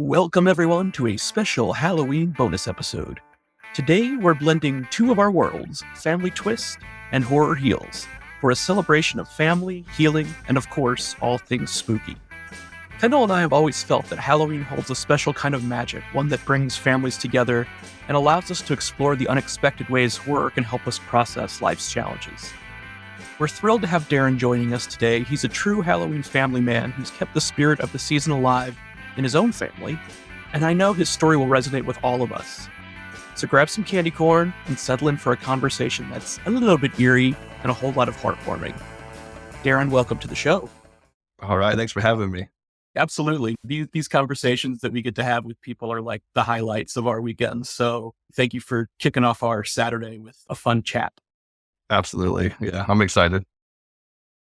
Welcome, everyone, to a special Halloween bonus episode. Today, we're blending two of our worlds, family twist and horror heals, for a celebration of family, healing, and of course, all things spooky. Kendall and I have always felt that Halloween holds a special kind of magic, one that brings families together and allows us to explore the unexpected ways horror can help us process life's challenges. We're thrilled to have Darren joining us today. He's a true Halloween family man who's kept the spirit of the season alive in his own family, and I know his story will resonate with all of us. So grab some candy corn and settle in for a conversation that's a little bit eerie and a whole lot of heartwarming. Darren, welcome to the show. All right. Thanks for having me. Absolutely. These conversations that we get to have with people are like the highlights of our weekends. So thank you for kicking off our Saturday with a fun chat. Absolutely. Yeah, I'm excited.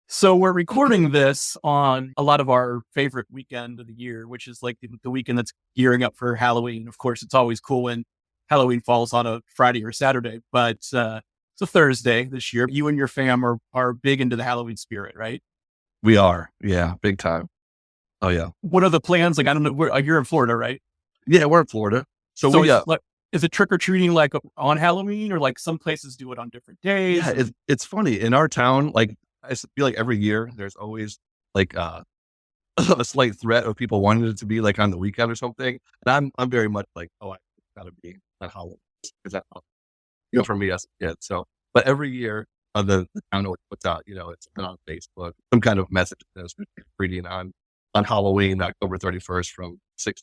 So we're recording this on a lot of our favorite weekend of the year, which is like the weekend that's gearing up for Halloween. Of course, it's always cool when Halloween falls on a Friday or Saturday, but it's a Thursday this year. You and your fam are big into the Halloween spirit, right? We are. Yeah, big time. Oh, yeah. What are the plans? Like, I don't know, you're in Florida, right? Yeah, we're in Florida. So is it trick-or-treating like on Halloween, or like some places do it on different days? Yeah, it's funny. In our town, like, I feel like every year there's always like a slight threat of people wanting it to be like on the weekend or something. And I'm very much like, oh, I gotta be on Halloween, because that's, for me as a kid. So, but every year the town always puts out, it's been on Facebook, some kind of message that's reading on Halloween, October 31st from 6.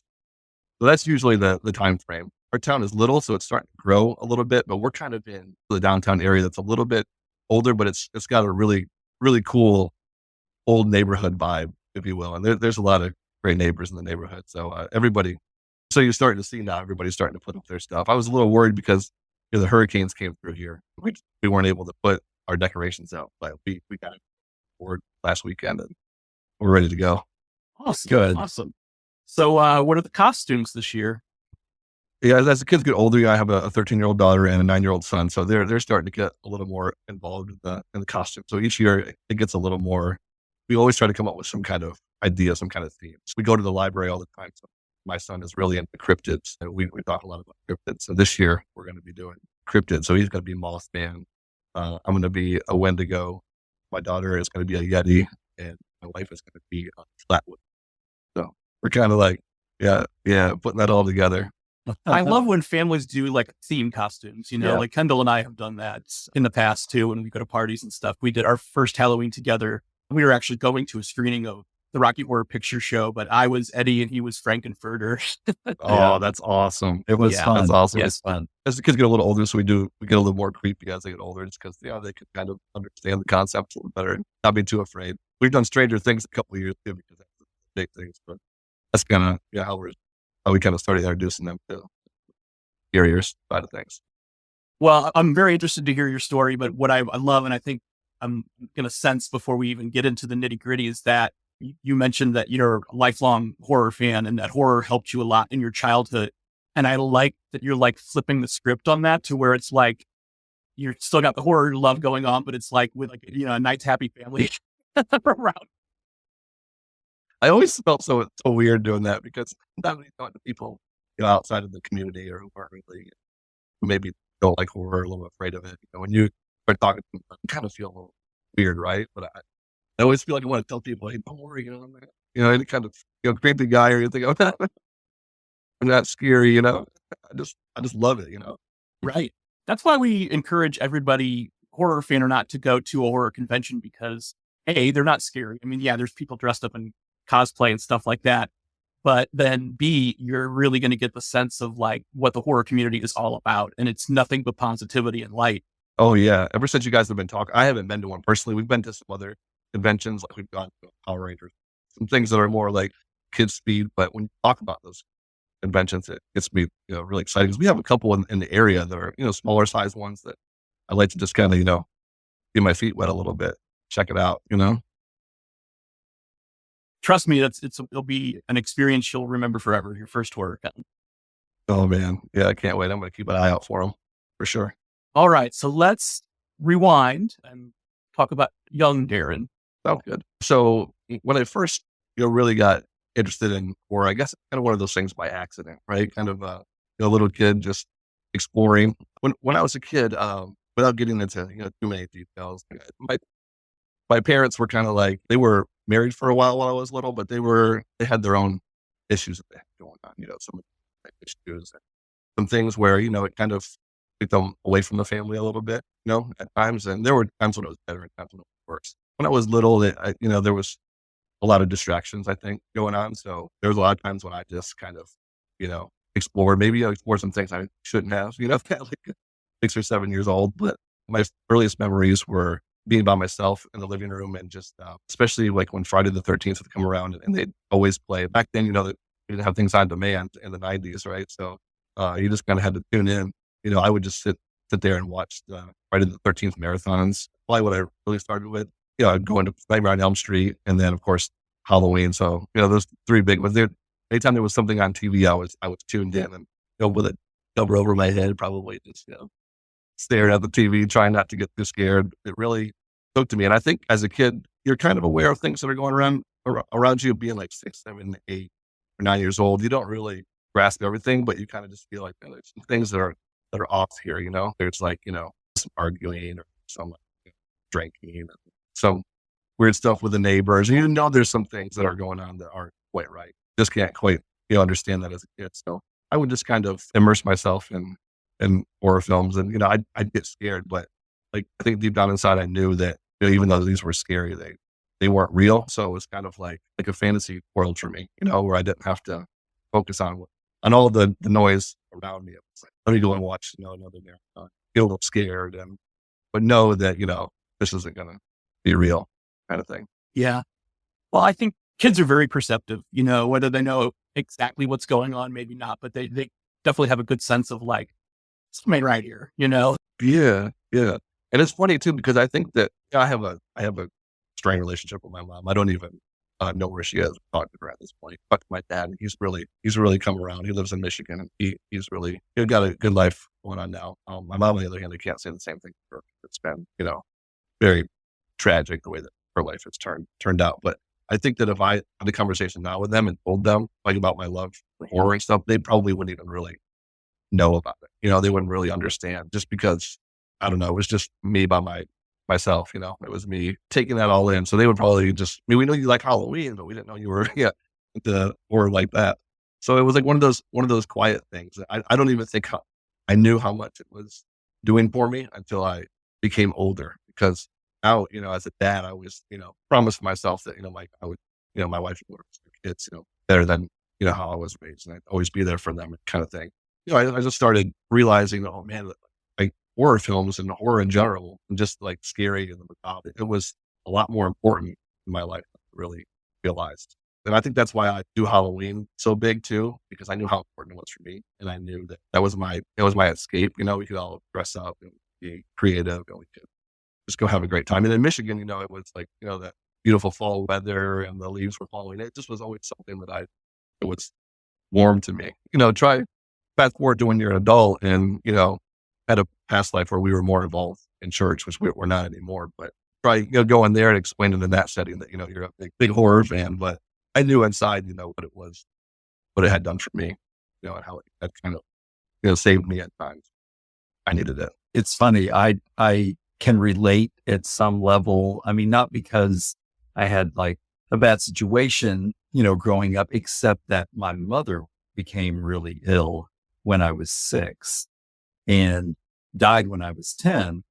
So that's usually the time frame. Our town is little, so it's starting to grow a little bit, but we're kind of in the downtown area that's a little bit older, but it's got a really cool old neighborhood vibe, if you will. And there's a lot of great neighbors in the neighborhood. So so you're starting to see now everybody's starting to put up their stuff. I was a little worried because the hurricanes came through here. We weren't able to put our decorations out, but we got it forward last weekend and we're ready to go. Awesome. Good. Awesome. So what are the costumes this year? Yeah, as the kids get older, I have a 13-year-old daughter and a 9-year-old son, so they're starting to get a little more involved in the costume. So each year it gets a little more. We always try to come up with some kind of idea, some kind of theme. So we go to the library all the time. So my son is really into cryptids, and we talk a lot about cryptids. So this year we're going to be doing cryptids. So he's going to be Mothman. I'm going to be a Wendigo. My daughter is going to be a Yeti, and my wife is going to be a Flatwood. So we're kind of like, yeah, putting that all together. I love when families do like theme costumes, Yeah. like Kendall and I have done that in the past too. When we go to parties and stuff, we did our first Halloween together. We were actually going to a screening of the Rocky Horror Picture Show, but I was Eddie and he was Frankenfurter. Oh, that's awesome. It was fun. That's awesome. Yes, fun. As the kids get a little older, so we get a little more creepy as they get older, just because, they can kind of understand the concept a little better and not be too afraid. We've done Stranger Things a couple of years too, because that's the big things, but that's kind of, how we kind of started introducing them to scarier side of things. Well, I'm very interested to hear your story, but what I love, and I think I'm going to sense before we even get into the nitty gritty, is that you mentioned that you're a lifelong horror fan and that horror helped you a lot in your childhood. And I like that you're like flipping the script on that to where it's like, you're still got the horror love going on, but it's like with like, a nice happy family around. I always felt so weird doing that, because not many talking to people, outside of the community or who aren't really, who maybe don't like horror, a little afraid of it. When you start talking to them, you kind of feel a little weird, right? But I always feel like I want to tell people, hey, don't worry, any kind of creepy guy or anything. I'm not scary, I just love it, Right. That's why we encourage everybody, horror fan or not, to go to a horror convention, because A, they're not scary. I mean, yeah, there's people dressed up in cosplay and stuff like that. But then B, you're really going to get the sense of like what the horror community is all about. And it's nothing but positivity and light. Oh yeah. Ever since you guys have been talking, I haven't been to one personally. We've been to some other conventions, like we've gone to Power Rangers, some things that are more like kids speed. But when you talk about those conventions, it gets me, really excited, because we have a couple in the area that are, smaller size ones that I like to just kind of, get my feet wet a little bit, check it out, Trust me, it'll be an experience you'll remember forever. Your first horror con. Oh man. Yeah. I can't wait. I'm going to keep an eye out for them for sure. All right. So let's rewind and talk about young Darren. Sounds good. So when I first, really got interested in, or I guess kind of one of those things by accident, right? Kind of a little kid just exploring. When I was a kid, without getting into too many details, my parents were kind of like, they were married for a while I was little, but they had their own issues that they had going on, some issues, and some things where, it kind of took them away from the family a little bit, at times. And there were times when it was better and times when it was worse. When I was little, there was a lot of distractions, I think, going on. So there was a lot of times when I just kind of, explored, maybe I explored some things I shouldn't have, at like 6 or 7 years old. But my earliest memories were being by myself in the living room and just, especially like when Friday the 13th would come around and they'd always play. Back then, they didn't have things on demand in the 90s, right? So you just kind of had to tune in. I would just sit there and watch Friday the 13th marathons. Probably what I really started with. I'd go into Nightmare on Elm Street and then, of course, Halloween. So, those three big ones. Anytime there was something on TV, I was tuned in and, with it cover over my head, probably just, staring at the TV, trying not to get too scared. It really spoke to me. And I think as a kid, you're kind of aware of things that are going around you, being like 6, 7, 8, or 9 years old. You don't really grasp everything, but you kind of just feel like there's some things that are off here. There's like, some arguing or some drinking, some weird stuff with the neighbors. And there's some things that are going on that aren't quite right. Just can't quite, understand that as a kid. So I would just kind of immerse myself in horror films, and I'd get scared, but like I think deep down inside I knew that even though these were scary, they weren't real. So it was kind of like a fantasy world for me, where I didn't have to focus on all the noise around me. It was like, let me go and watch another marathon, get a little scared, but know that this isn't gonna be real, kind of thing. Yeah. Well, I think kids are very perceptive, whether they know exactly what's going on, maybe not, but they definitely have a good sense of like, something right here, Yeah. Yeah. And it's funny too, because I think that I have a strained relationship with my mom. I don't even know where she is. I talked to her at this point. Talked to my dad, and he's really come around. He lives in Michigan, and he's got a good life going on now. My mom, on the other hand, I can't say the same thing for her. It's been, very tragic the way that her life has turned out. But I think that if I had a conversation now with them and told them like about my love for horror and stuff, they probably wouldn't even really know about it. They wouldn't really understand, just because, I don't know, it was just me by myself, it was me taking that all in. So they would probably we know you like Halloween, but we didn't know you were, into horror like that. So it was like one of those quiet things. I don't even think I knew how much it was doing for me until I became older, because now, as a dad, I always, promised myself that, I would, my wife would raise their kids, better than, how I was raised, and I'd always be there for them, kind of thing. I just started realizing, oh man, like horror films and horror in general, and just like scary and the macabre, it was a lot more important in my life than I really realized. And I think that's why I do Halloween so big too, because I knew how important it was for me. And I knew that was my escape. We could all dress up and be creative, and we could just go have a great time. And in Michigan, it was like, that beautiful fall weather and the leaves were falling. It just was always something it was warm to me. Try fast forward to when you're an adult and, had a past life where we were more involved in church, which we're not anymore, but try, going there and explaining in that setting that, you're a big horror fan, but I knew inside, what it was, what it had done for me, and how it had kind of, saved me at times. I needed it. It's funny. I can relate at some level. I mean, not because I had like a bad situation, growing up, except that my mother became really ill when I was 6 and died when I was 10.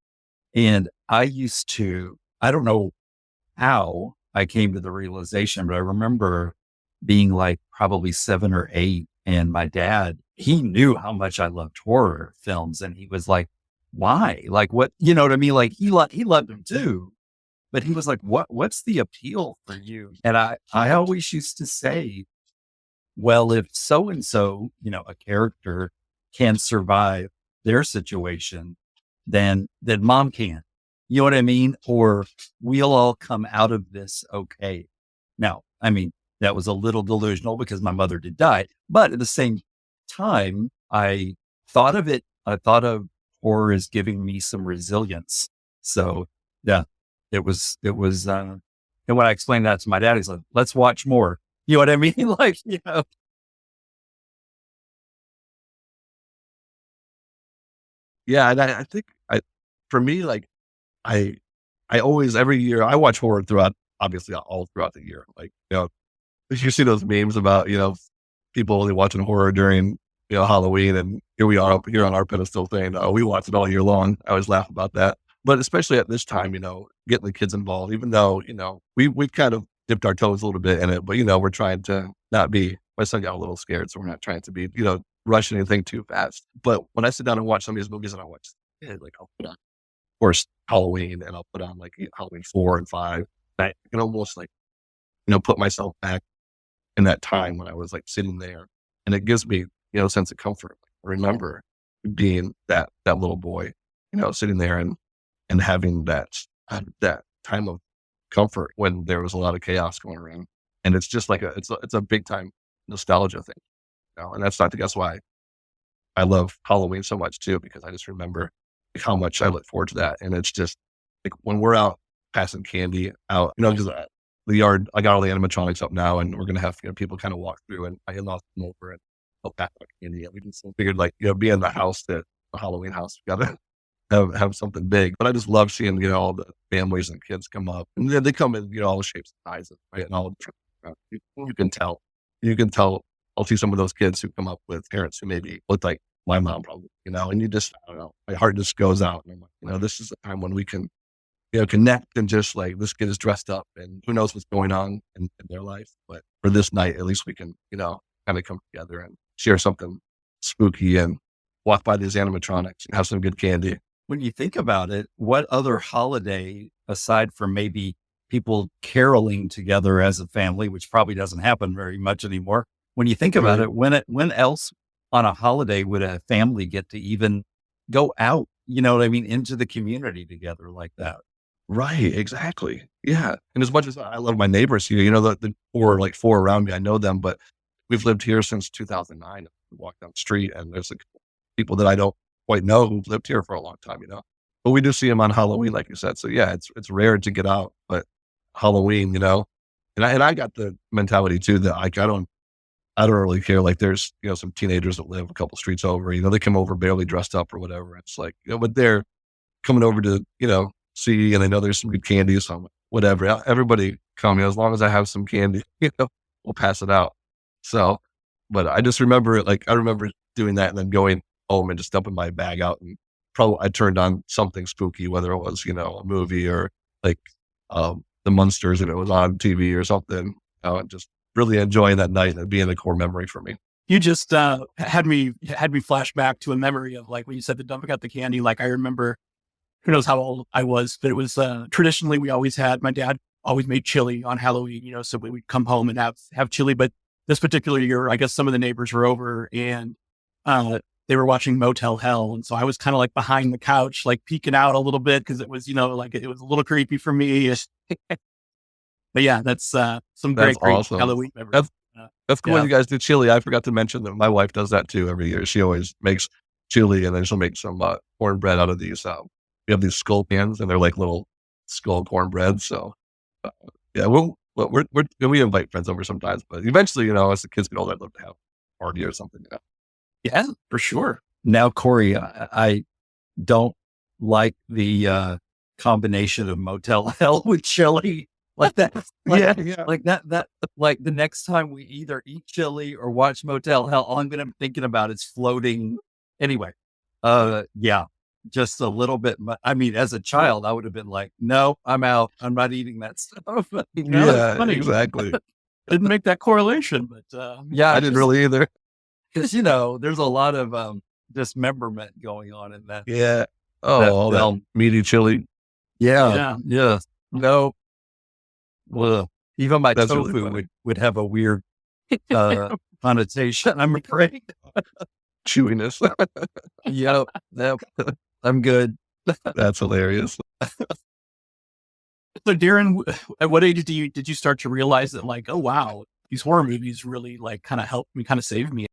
And I don't know how I came to the realization, but I remember being like probably 7 or 8. And my dad, he knew how much I loved horror films. And he was like, why? Like what, you know what I mean? Like he loved them too, but he was like, what's the appeal for you? And I always used to say, well, if so-and-so, a character can survive their situation, then mom can, you know what I mean? Or we'll all come out of this okay. Now, I mean, that was a little delusional because my mother did die, but at the same time, I thought of horror as giving me some resilience. So yeah, it was, and when I explained that to my dad, he's like, let's watch more. You know what I mean? Like, Yeah, and I think for me, like I I always every year I watch horror throughout obviously all throughout the year. Like, you see those memes about, people only watching horror during, Halloween, and here we are up here on our pedestal saying, "Oh, we watch it all year long." I always laugh about that. But especially at this time, getting the kids involved, even though, we've kind of dipped our toes a little bit in it, but we're trying to not be my son got a little scared, so we're not trying to be, rush anything too fast. But when I sit down and watch some of these movies and I watch, like I'll put on, of course, Halloween, and I'll put on like Halloween 4 and 5. I can almost like, put myself back in that time when I was like sitting there, and it gives me, a sense of comfort. I remember being that little boy, sitting there and having that time of comfort when there was a lot of chaos going around. And it's just like it's a big time nostalgia thing, and I think that's why I love Halloween so much too, because I just remember like how much I look forward to that. And it's just like when we're out passing candy out, because the yard, I got all the animatronics up now, and we're gonna have people kind of walk through, and I in-laws come over and help pass out candy. And we just figured like be in the house, the Halloween house, we gotta have something big. But I just love seeing all the families and kids come up, and then they come in all the shapes and sizes, right, and all different. You can tell, you can tell. I'll see some of those kids who come up with parents who maybe look like my mom, probably, and you just, I don't know, my heart just goes out. And I'm like, this is the time when we can, connect, and just like this kid is dressed up, and who knows what's going on in their life. But for this night, at least we can, kind of come together and share something spooky and walk by these animatronics and have some good candy. when you think about it, what other holiday, aside from maybe people caroling together as a family, which probably doesn't happen very much anymore. When you think about Right. it, when else on a holiday would a family get to even go out, you know what I mean, into the community together like that? Right, exactly. Yeah, and as much as I love my neighbors here, the four around me, I know them, but we've lived here since 2009. We walk down the street, and there's like people that I don't quite know who've lived here for a long time, but we do see them on Halloween, like you said. So yeah, it's rare to get out, but Halloween, and I got the mentality too that like I don't really care. Like there's some teenagers that live a couple streets over, they come over barely dressed up or whatever. It's like but they're coming over to see, and they know there's some good candy, so I'm like, whatever. Everybody come, as long as I have some candy, we'll pass it out. So, but I just remember it. Like I remember doing that and then going home and just dumping my bag out, and probably I turned on something spooky, whether it was a movie or like the Munsters and it was on TV or something. And just really enjoying that night and being a core memory for me. You just had me flash back to a memory of like when you said the dumping out the candy. Like I remember, who knows how old I was, but it was traditionally we always had, my dad always made chili on Halloween, so we would come home and have chili. But this particular year, I guess some of the neighbors were over, and they were watching Motel Hell. And so I was kind of like behind the couch, like peeking out a little bit because it was, like it was a little creepy for me. But yeah, that's some That's great awesome. Halloween memories. That's cool. Yeah. You guys do chili. I forgot to mention that my wife does that too every year. She always makes chili, and then she'll make some cornbread out of these. We have these skull pans, and they're like little skull cornbread. So yeah, we invite friends over sometimes, but eventually, as the kids get older, I'd love to have a party or something. Yeah, for sure. Now, Corey, I don't like the combination of Motel Hell with chili like that. Like, Yeah. like that, like the next time we either eat chili or watch Motel Hell, all I'm going to be thinking about is floating. Anyway, yeah, just a little bit. I mean, as a child, I would have been like, no, I'm out. I'm not eating that stuff. Yeah, that's Yeah, funny. exactly. Didn't make that correlation, but Yeah, I didn't really either. because there's a lot of dismemberment going on in that. Yeah. Oh, That all that film. meaty chili. Yeah, yeah. no. Well, even my That's really tofu funny. would have a weird connotation, I'm afraid. Chewiness. Yep, I'm good. That's hilarious. So Darren, at what age did you start to realize that like, oh wow, these horror movies really like kind of helped me, kind of saved me?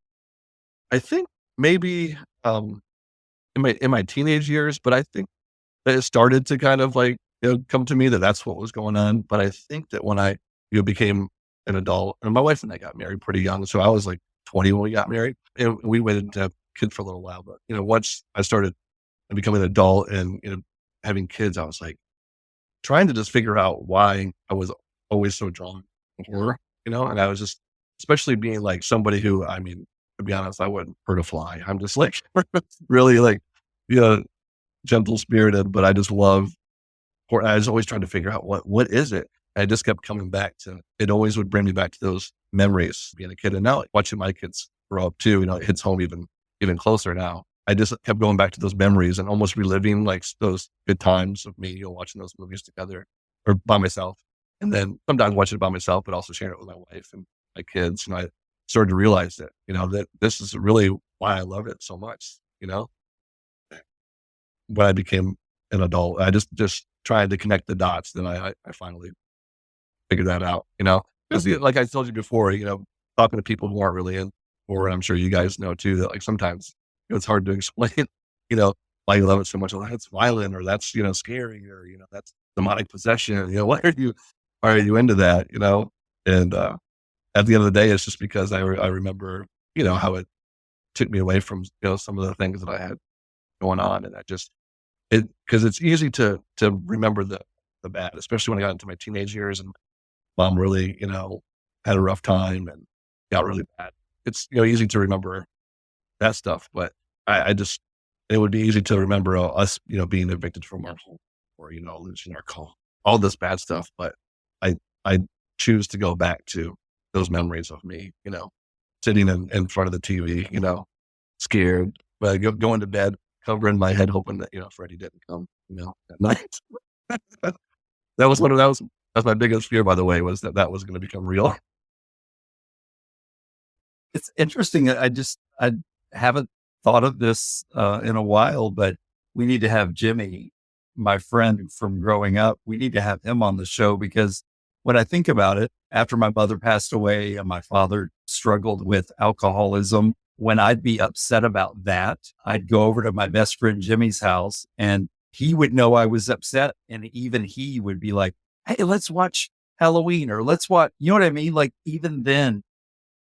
I think maybe in my teenage years, but I think that it started to kind of like come to me that that's what was going on. But I think that when I became an adult. And my wife and I got married pretty young. So I was like 20 when we got married, and we waited to have kids for a little while. But, once I started becoming an adult and, having kids, I was like trying to just figure out why I was always so drawn to horror, and I was just, especially being like somebody who, I mean, to be honest, I wouldn't hurt a fly. I'm just like really like, gentle spirited, but I just love horror. I was always trying to figure out what is it? I just kept coming back to it. Always would bring me back to those memories being a kid, and now like, watching my kids grow up too. It hits home even closer now. I just kept going back to those memories and almost reliving like those good times of me, watching those movies together or by myself, and then sometimes watching it by myself, but also sharing it with my wife and my kids. I started to realize that that this is really why I love it so much. When I became an adult, I just tried to connect the dots. Then I finally figured that out, because like I told you before, talking to people who aren't really in horror, and I'm sure you guys know too, that like sometimes it's hard to explain, why you love it so much. Well, that's violent, or that's, scary, or, that's demonic possession. Why are you into that? And, at the end of the day, it's just because I remember, how it took me away from, some of the things that I had going on. And because it's easy to remember the bad, especially when I got into my teenage years and mom really, had a rough time and got really bad. It's, easy to remember that stuff, but it would be easy to remember us, being evicted from our home or, losing our call, all this bad stuff. But I choose to go back to those memories of me, sitting in front of the TV, scared, but going to bed, covering my head, hoping that, Freddie didn't come, at night. That's my biggest fear, by the way, was that was going to become real. It's interesting. I haven't thought of this in a while, but we need to have Jimmy, my friend from growing up. We need to have him on the show, because when I think about it, after my mother passed away and my father struggled with alcoholism, when I'd be upset about that, I'd go over to my best friend Jimmy's house and he would know I was upset. And even he would be like, hey, let's watch Halloween, or let's watch, you know what I mean? Like even then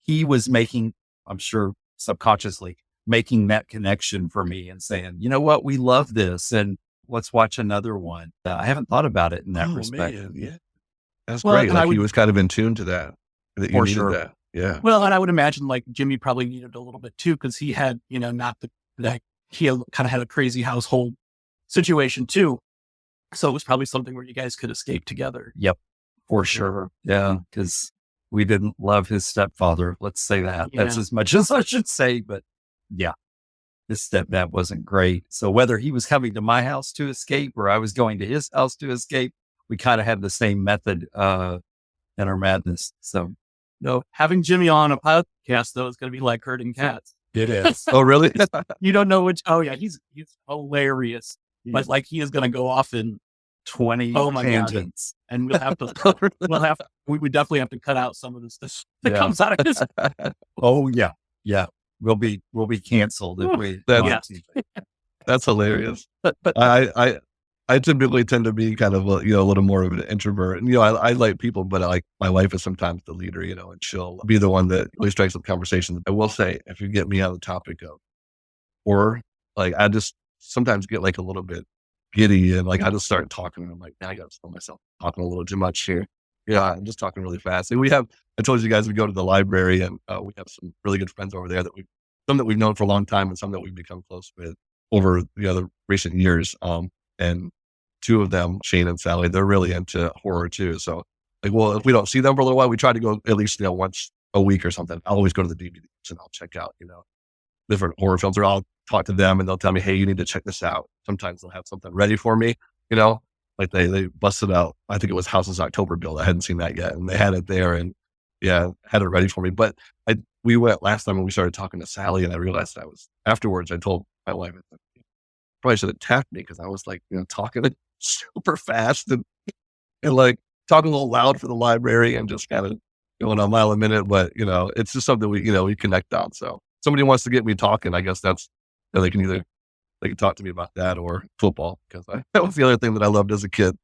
he was making, I'm sure subconsciously, making that connection for me and saying, you know what, we love this and let's watch another one. I haven't thought about it in that respect. Man, yeah. That's great. Like he was kind of in tune to that you For needed sure. that. Yeah. Well, and I would imagine like Jimmy probably needed a little bit too, because he had, he kind of had a crazy household situation too. So it was probably something where you guys could escape together. Yep, for sure. Yeah, because we didn't love his stepfather. Let's say that. Yeah. That's as much as I should say. But yeah, his stepdad wasn't great. So whether he was coming to my house to escape or I was going to his house to escape, we kind of had the same method in our madness. So No, having Jimmy on a podcast though is going to be like herding cats. it is. Oh, really? You don't know which. Oh yeah, he's hilarious. But like he is going to go off in 20 Oh my God. tangents. and we'll have to we would definitely have to cut out some of the stuff that Yeah. comes out of this. Oh yeah. Yeah. We'll be canceled if we. That's- That's hilarious. But I typically tend to be kind of a little more of an introvert, and I like people, but like my wife is sometimes the leader, and she'll be the one that really strikes up conversation. I will say, if you get me on the topic of horror, like I just sometimes get like a little bit giddy, and like I just start talking, and I'm like, man, I got to slow myself talking a little too much here. Yeah, I'm just talking really fast. And I told you guys we go to the library, and we have some really good friends over there some that we've known for a long time, and some that we've become close with over the other recent years. And two of them, Shane and Sally, they're really into horror too. So like, well, if we don't see them for a little while, we try to go at least, once a week or something. I'll always go to the DVDs and I'll check out, different horror films, or I'll talk to them and they'll tell me, hey, you need to check this out. Sometimes they'll have something ready for me, like they busted out, I think it was House's October Bill. I hadn't seen that yet. And they had it there and had it ready for me. But we went last time and we started talking to Sally, and I realized afterwards, I told my wife, probably should have tapped me, because I was like, talking super fast and like talking a little loud for the library and just kind of going a mile a minute. But, it's just something we connect on. So somebody wants to get me talking, I guess they can talk to me about that or football, because that was the other thing that I loved as a kid.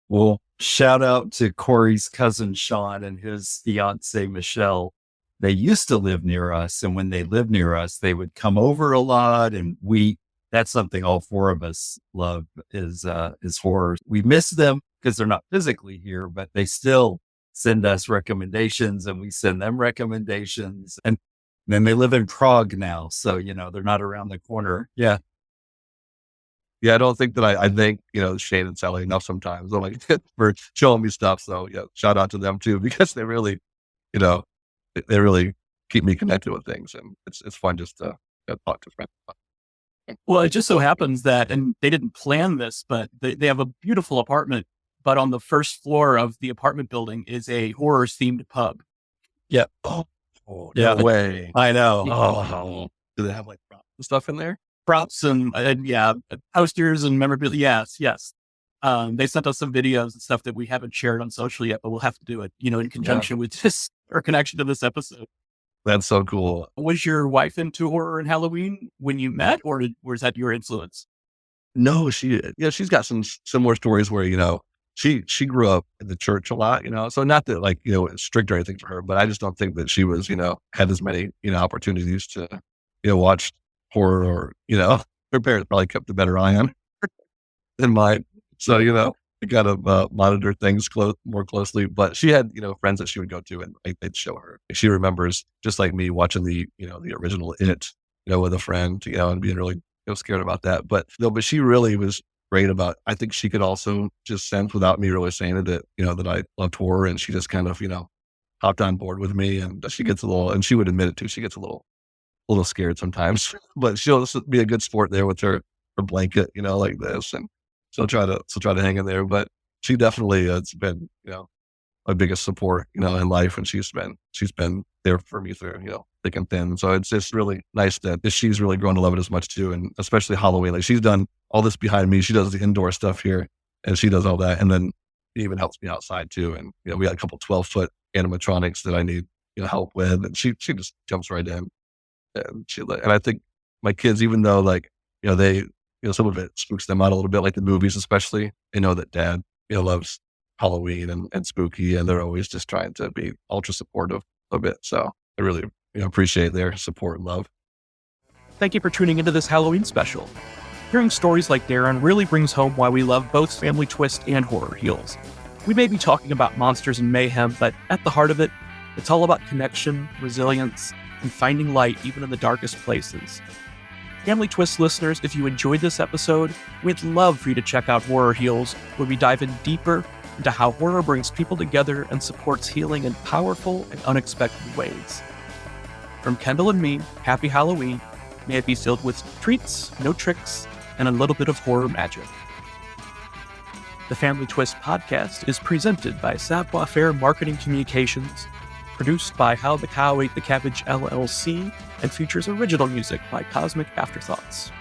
Well, Shout out to Corey's cousin Sean and his fiance Michelle. They used to live near us, and when they lived near us, they would come over a lot. And that's something all four of us love is horror. We miss them because they're not physically here, but they still send us recommendations and we send them recommendations. And then they live in Prague now. So, they're not around the corner. Yeah. Yeah, I don't think that I thank, Shane and Sally enough sometimes. I'm like, for showing me stuff. So yeah, shout out to them too, because they really, they really keep me connected with things. And it's fun just to talk to friends. Well, it just so happens that, and they didn't plan this, but they have a beautiful apartment, but on the first floor of the apartment building is a horror themed pub. Yeah. Oh, yeah. No way. I know. Oh, do they have like props and stuff in there? Props and posters and memorabilia. Yes. They sent us some videos and stuff that we haven't shared on social yet, but we'll have to do it, in conjunction with this or connection to this episode. That's so cool. Was your wife into horror and Halloween when you met, or was that your influence? No, she's got some similar stories where, she grew up in the church a lot, so not that like, it's strict or anything for her, but I just don't think that she was, had as many, opportunities to, watch horror or, her parents probably kept a better eye on her than mine. So, I got to monitor things more closely, but she had, friends that she would go to and they'd show her. She remembers just like me watching the original It, with a friend, and being really scared about that. But she really was great about, I think she could also just sense without me really saying it that, that I loved horror, and she just kind of, hopped on board with me, and she gets a little, and she would admit it too, she gets a little scared sometimes, but she'll just be a good sport there with her blanket, like this, and she'll try to hang in there. But she definitely has been, my biggest support, in life, and she's been there for me through, thick and thin. So it's just really nice that she's really grown to love it as much too, and especially Halloween. Like, she's done all this behind me. She does the indoor stuff here, and she does all that, and then she even helps me outside too. And we got a couple 12-foot animatronics that I need help with, and she just jumps right in. And I think my kids, even though like, they, some of it spooks them out a little bit, like the movies, especially, they know that dad, loves Halloween and spooky, and they're always just trying to be ultra supportive of it. So I really appreciate their support and love. Thank you for tuning into this Halloween special. Hearing stories like Darren really brings home why we love both Family Twist and Horror Heals. We may be talking about monsters and mayhem, but at the heart of it, it's all about connection, resilience, and finding light even in the darkest places. Family Twist listeners, if you enjoyed this episode, we'd love for you to check out Horror Heals, where we dive in deeper into how horror brings people together and supports healing in powerful and unexpected ways. From Kendall and me, happy Halloween. May it be filled with treats, no tricks, and a little bit of horror magic. The Family Twist podcast is presented by Savoir Faire Marketing Communications, produced by How the Cow Ate the Cabbage LLC, and features original music by Cosmic Afterthoughts.